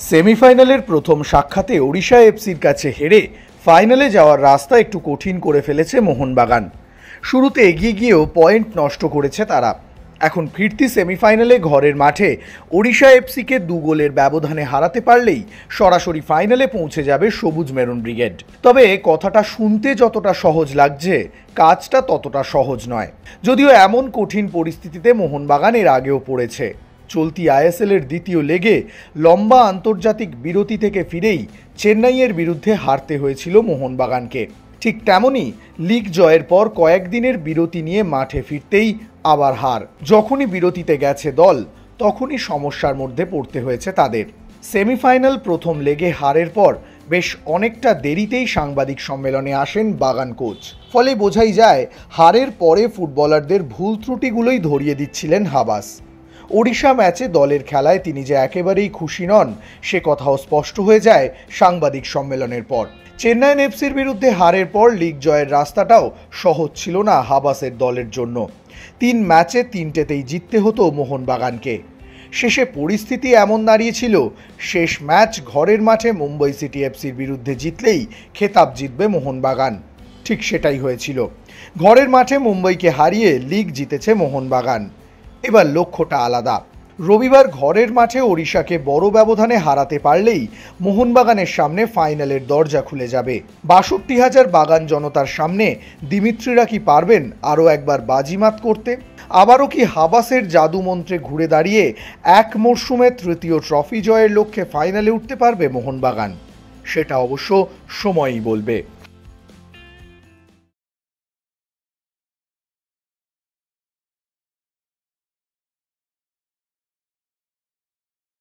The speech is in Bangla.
সেমিফাইনালের প্রথম সাক্ষাতে ওড়িশা এফসির কাছে হেরে ফাইনালে যাওয়ার রাস্তা একটু কঠিন করে ফেলেছে মোহনবাগান। শুরুতে এগিয়ে গিয়েও পয়েন্ট নষ্ট করেছে তারা। এখন ফিরতি সেমিফাইনালে ঘরের মাঠে ওড়িশা এফসিকে 2 গোলের ব্যবধানে হারাতে পারলেই সরাসরি ফাইনালে পৌঁছে যাবে সবুজ মেরুন ব্রিগেড। তবে কথাটা শুনতে যতটা সহজ লাগছে, কাজটা ততটা সহজ নয়। যদিও এমন কঠিন পরিস্থিতিতে মোহনবাগান এর আগেও পড়েছে। চলতি আইএসএলের দ্বিতীয় লেগে লম্বা আন্তর্জাতিক বিরতি থেকে ফিরেই চেন্নাইয়ের বিরুদ্ধে হারতে হয়েছিল মোহনবাগানকে। ঠিক তেমনই লিগ জয়ের পর কয়েকদিনের বিরতি নিয়ে মাঠে ফিরতেই আবার হার। যখনই বিরতিতে গেছে দল, তখনই সমস্যার মধ্যে পড়তে হয়েছে তাদের। সেমিফাইনাল প্রথম লেগে হারের পর বেশ অনেকটা দেরিতেই সাংবাদিক সম্মেলনে আসেন বাগান কোচ। ফলে বোঝাই যায় হারের পরে ফুটবলারদের ভুল ত্রুটিগুলোই ধরিয়ে দিচ্ছিলেন হাবাস। ওড়িশা ম্যাচে দলের খেলায় তিনি যে একেবারেই খুশি নন, সে কথাও স্পষ্ট হয়ে যায় সাংবাদিক সম্মেলনের পর। চেন্নাই এফসির বিরুদ্ধে হারের পর লিগ জয়ের রাস্তাটাও সহজ ছিল না হাবাসের দলের জন্য। 3 ম্যাচে 3টেতেই জিততে হতো মোহনবাগানকে। শেষে পরিস্থিতি এমন দাঁড়িয়েছিল, শেষ ম্যাচ ঘরের মাঠে মুম্বাই সিটি এফসির বিরুদ্ধে জিতলেই খেতাব জিতবে মোহনবাগান। ঠিক সেটাই হয়েছিল। ঘরের মাঠে মুম্বাইকে হারিয়ে লিগ জিতেছে মোহনবাগান। এবার লক্ষ্যটা আলাদা। রবিবার ঘরের মাঠে ওড়িশাকে বড় ব্যবধানে হারাতে পারলেই মোহনবাগানের সামনে ফাইনালের দরজা খুলে যাবে। ৬২,০০০ বাগান জনতার সামনে দিমিত্রিরা কি পারবেন আরও একবার বাজিমাত করতে? আবারও কি হাবাসের জাদু মন্ত্রে ঘুরে দাঁড়িয়ে এক মরশুমে ৩য় ট্রফি জয়ের লক্ষ্যে ফাইনালে উঠতে পারবে মোহনবাগান? সেটা অবশ্য সময়ই বলবে।